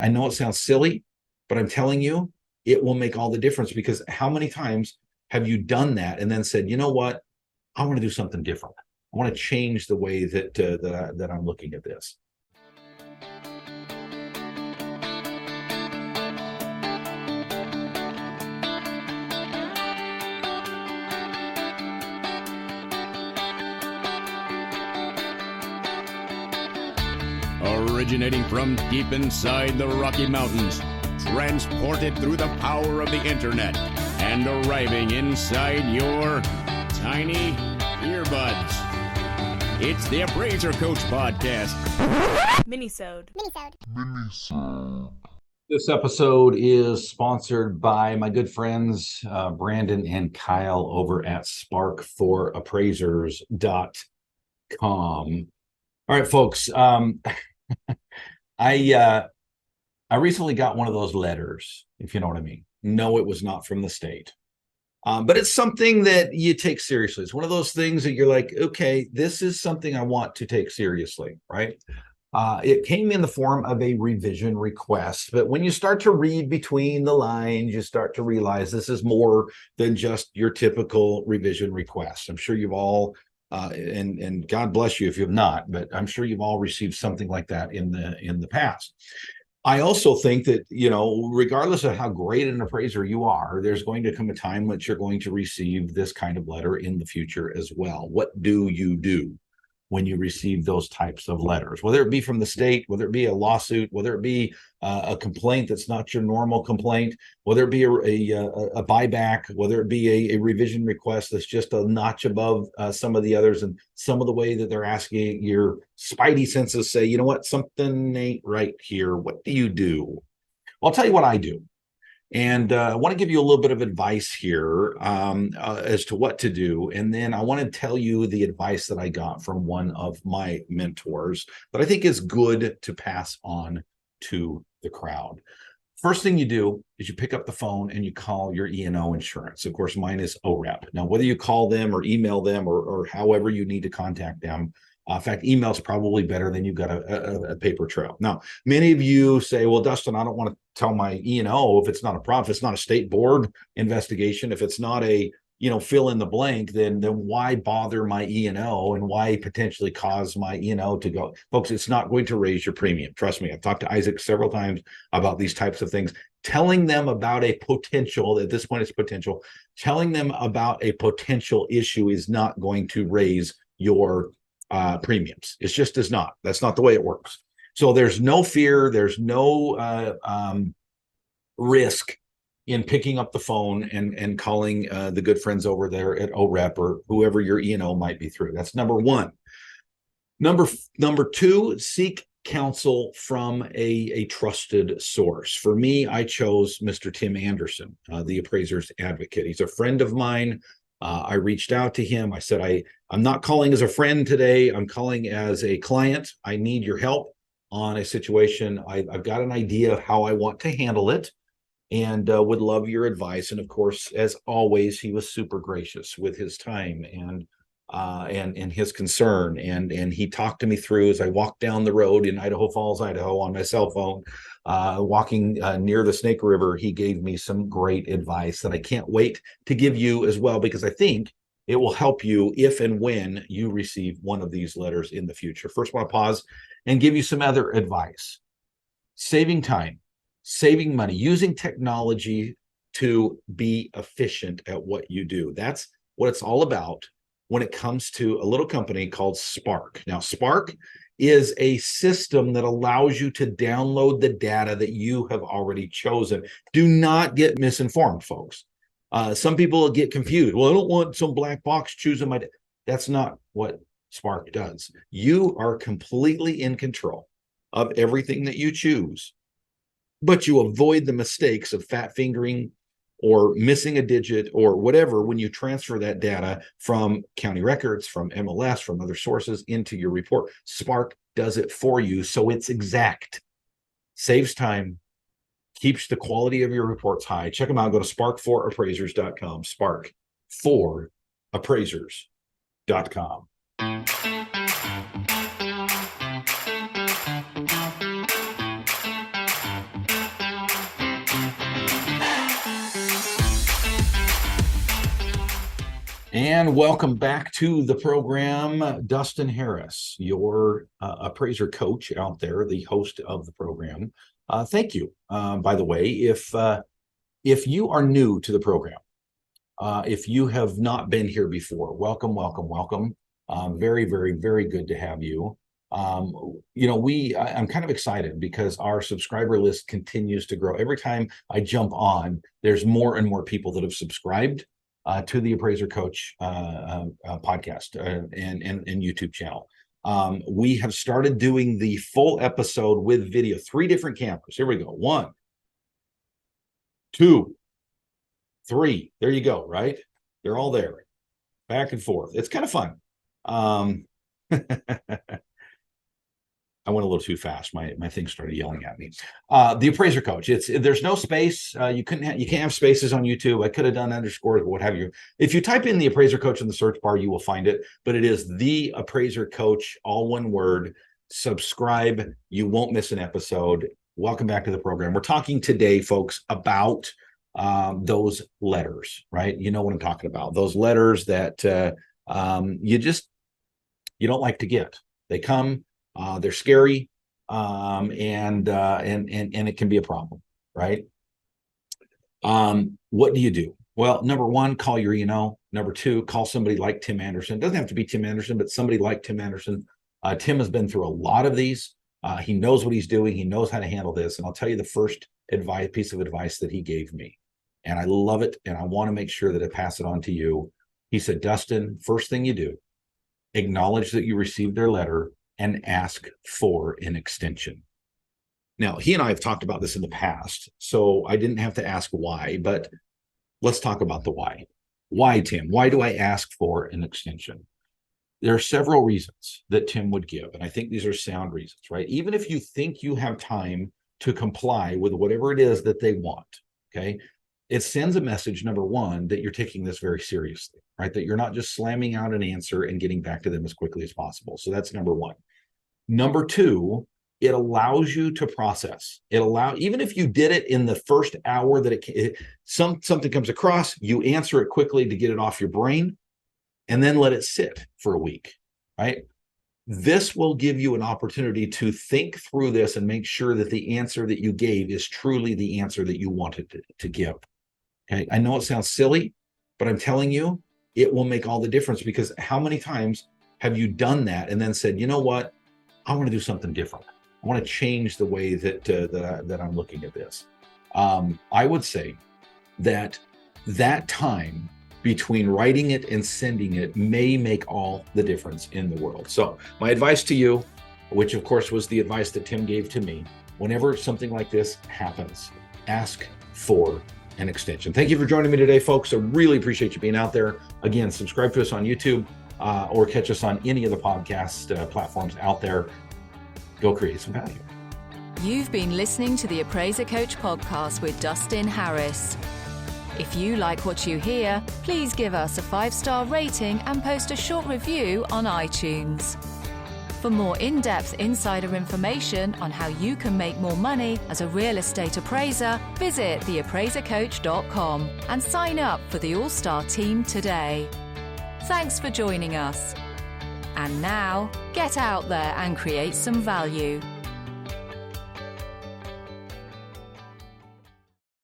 I know it sounds silly, but I'm telling you, it will make all the difference, because how many times have you done that and then said, you know what, I want to do something different. I want to change the way that I'm looking at this. Originating from deep inside the Rocky Mountains, transported through the power of the internet, and arriving inside your tiny earbuds. It's the Appraiser Coach Podcast. Minisode. This episode is sponsored by my good friends Brandon and Kyle over at spark4appraisers.com. All right, folks. I recently got one of those letters, if you know what I mean. No, it was not from the state. But it's something that you take seriously. It's one of those things that you're like, okay, this is something I want to take seriously, right? It came in the form of a revision request, but when you start to read between the lines, you start to realize this is more than just your typical revision request. I'm sure you've all, and God bless you if you've not, but I'm sure you've all received something like that in the past. I also think that, you know, regardless of how great an appraiser you are, there's going to come a time that you're going to receive this kind of letter in the future as well. What do you do when you receive those types of letters, whether it be from the state, whether it be a lawsuit, whether it be a complaint that's not your normal complaint, whether it be a buyback, whether it be a revision request that's just a notch above some of the others, and some of the way that they're asking, your spidey senses say, you know what, something ain't right here. What do you do? I'll tell you what I do. And I want to give you a little bit of advice here as to what to do. And then I want to tell you the advice that I got from one of my mentors that I think is good to pass on to the crowd. First thing you do is you pick up the phone and you call your E&O insurance. Of course, mine is OREP. Now, whether you call them or email them or however you need to contact them, in fact, email is probably better than you've got a paper trail. Now, many of you say, well, Dustin, I don't want to tell my E&O if it's not a problem, if it's not a state board investigation, if it's not a, you know, fill in the blank, then why bother my E&O and why potentially cause my E&O to go? Folks, it's not going to raise your premium. Trust me. I've talked to Isaac several times about these types of things. Telling them about a potential, at this point it's potential, telling them about a potential issue is not going to raise your premiums. It just is not. That's not the way it works. So there's no fear. There's no risk in picking up the phone and calling the good friends over there at OREP or whoever your E&O might be through. That's number one. Number two, seek counsel from a trusted source. For me, I chose Mr. Tim Anderson, the appraiser's advocate. He's a friend of mine. I reached out to him. I said, I'm not calling as a friend today. I'm calling as a client. I need your help on a situation. I've got an idea of how I want to handle it and would love your advice. And of course, as always, he was super gracious with his time and his concern. And he talked to me through as I walked down the road in Idaho Falls, Idaho on my cell phone, walking near the Snake River. He gave me some great advice that I can't wait to give you as well, because I think it will help you if and when you receive one of these letters in the future. First, I want to pause and give you some other advice. Saving time, saving money, using technology to be efficient at what you do. That's what it's all about when it comes to a little company called Spark. Now, Spark is a system that allows you to download the data that you have already chosen. Do not get misinformed, folks. Some people get confused. Well, I don't want some black box choosing my data. That's not what Spark does. You are completely in control of everything that you choose, but you avoid the mistakes of fat fingering or missing a digit or whatever when you transfer that data from county records, from MLS, from other sources into your report. Spark does it for you, so it's exact. Saves time, keeps the quality of your reports high. Check them out. Go to spark4appraisers.com, spark4appraisers.com. And welcome back to the program, Dustin Harris, your appraiser coach out there, the host of the program. Thank you. By the way, if you are new to the program, if you have not been here before, welcome, welcome, welcome. Very, very, very good to have you. I'm kind of excited because our subscriber list continues to grow. Every time I jump on, there's more and more people that have subscribed to the Appraiser Coach podcast and YouTube channel. We have started doing the full episode with video, 3 different cameras. Here we go. 1, 2, 3. There you go, right? They're all there, back and forth. It's kind of fun. I went a little too fast. My thing started yelling at me. The Appraiser Coach. There's no space. You can't have spaces on YouTube. I could have done underscores, but what have you. If you type in the Appraiser Coach in the search bar, you will find it. But it is the Appraiser Coach, all one word. Subscribe. You won't miss an episode. Welcome back to the program. We're talking today, folks, about those letters, right? You know what I'm talking about. Those letters that you don't like to get. They come. They're scary, and it can be a problem, right? What do you do? Well, number 1, call your E&O. Number 2, call somebody like Tim Anderson. It doesn't have to be Tim Anderson, but somebody like Tim Anderson. Tim has been through a lot of these. He knows what he's doing. He knows how to handle this. And I'll tell you the first piece of advice that he gave me, and I love it, and I want to make sure that I pass it on to you. He said, Dustin, first thing you do, acknowledge that you received their letter and ask for an extension. Now, he and I have talked about this in the past, so I didn't have to ask why, but let's talk about the why. Why, Tim? Why do I ask for an extension? There are several reasons that Tim would give, and I think these are sound reasons, right? Even if you think you have time to comply with whatever it is that they want, okay? It sends a message, number 1, that you're taking this very seriously, right? That you're not just slamming out an answer and getting back to them as quickly as possible. So that's number 1. Number 2, it allows you to process. Even if you did it in the first hour that something comes across, you answer it quickly to get it off your brain, and then let it sit for a week, right? This will give you an opportunity to think through this and make sure that the answer that you gave is truly the answer that you wanted to give. Okay, I know it sounds silly, but I'm telling you, it will make all the difference, because how many times have you done that and then said, you know what? I want to do something different. I want to change the way that I'm looking at this. I would say that time between writing it and sending it may make all the difference in the world. So my advice to you, which of course was the advice that Tim gave to me, whenever something like this happens, ask for an extension. Thank you for joining me today, folks. I really appreciate you being out there. Again, subscribe to us on YouTube or catch us on any of the podcast platforms out there. Go create some value. You've been listening to the Appraiser Coach podcast with Dustin Harris. If you like what you hear, please give us a 5-star rating and post a short review on iTunes. For more in-depth insider information on how you can make more money as a real estate appraiser, visit theappraisercoach.com and sign up for the All-Star team today. Thanks for joining us. And now, get out there and create some value.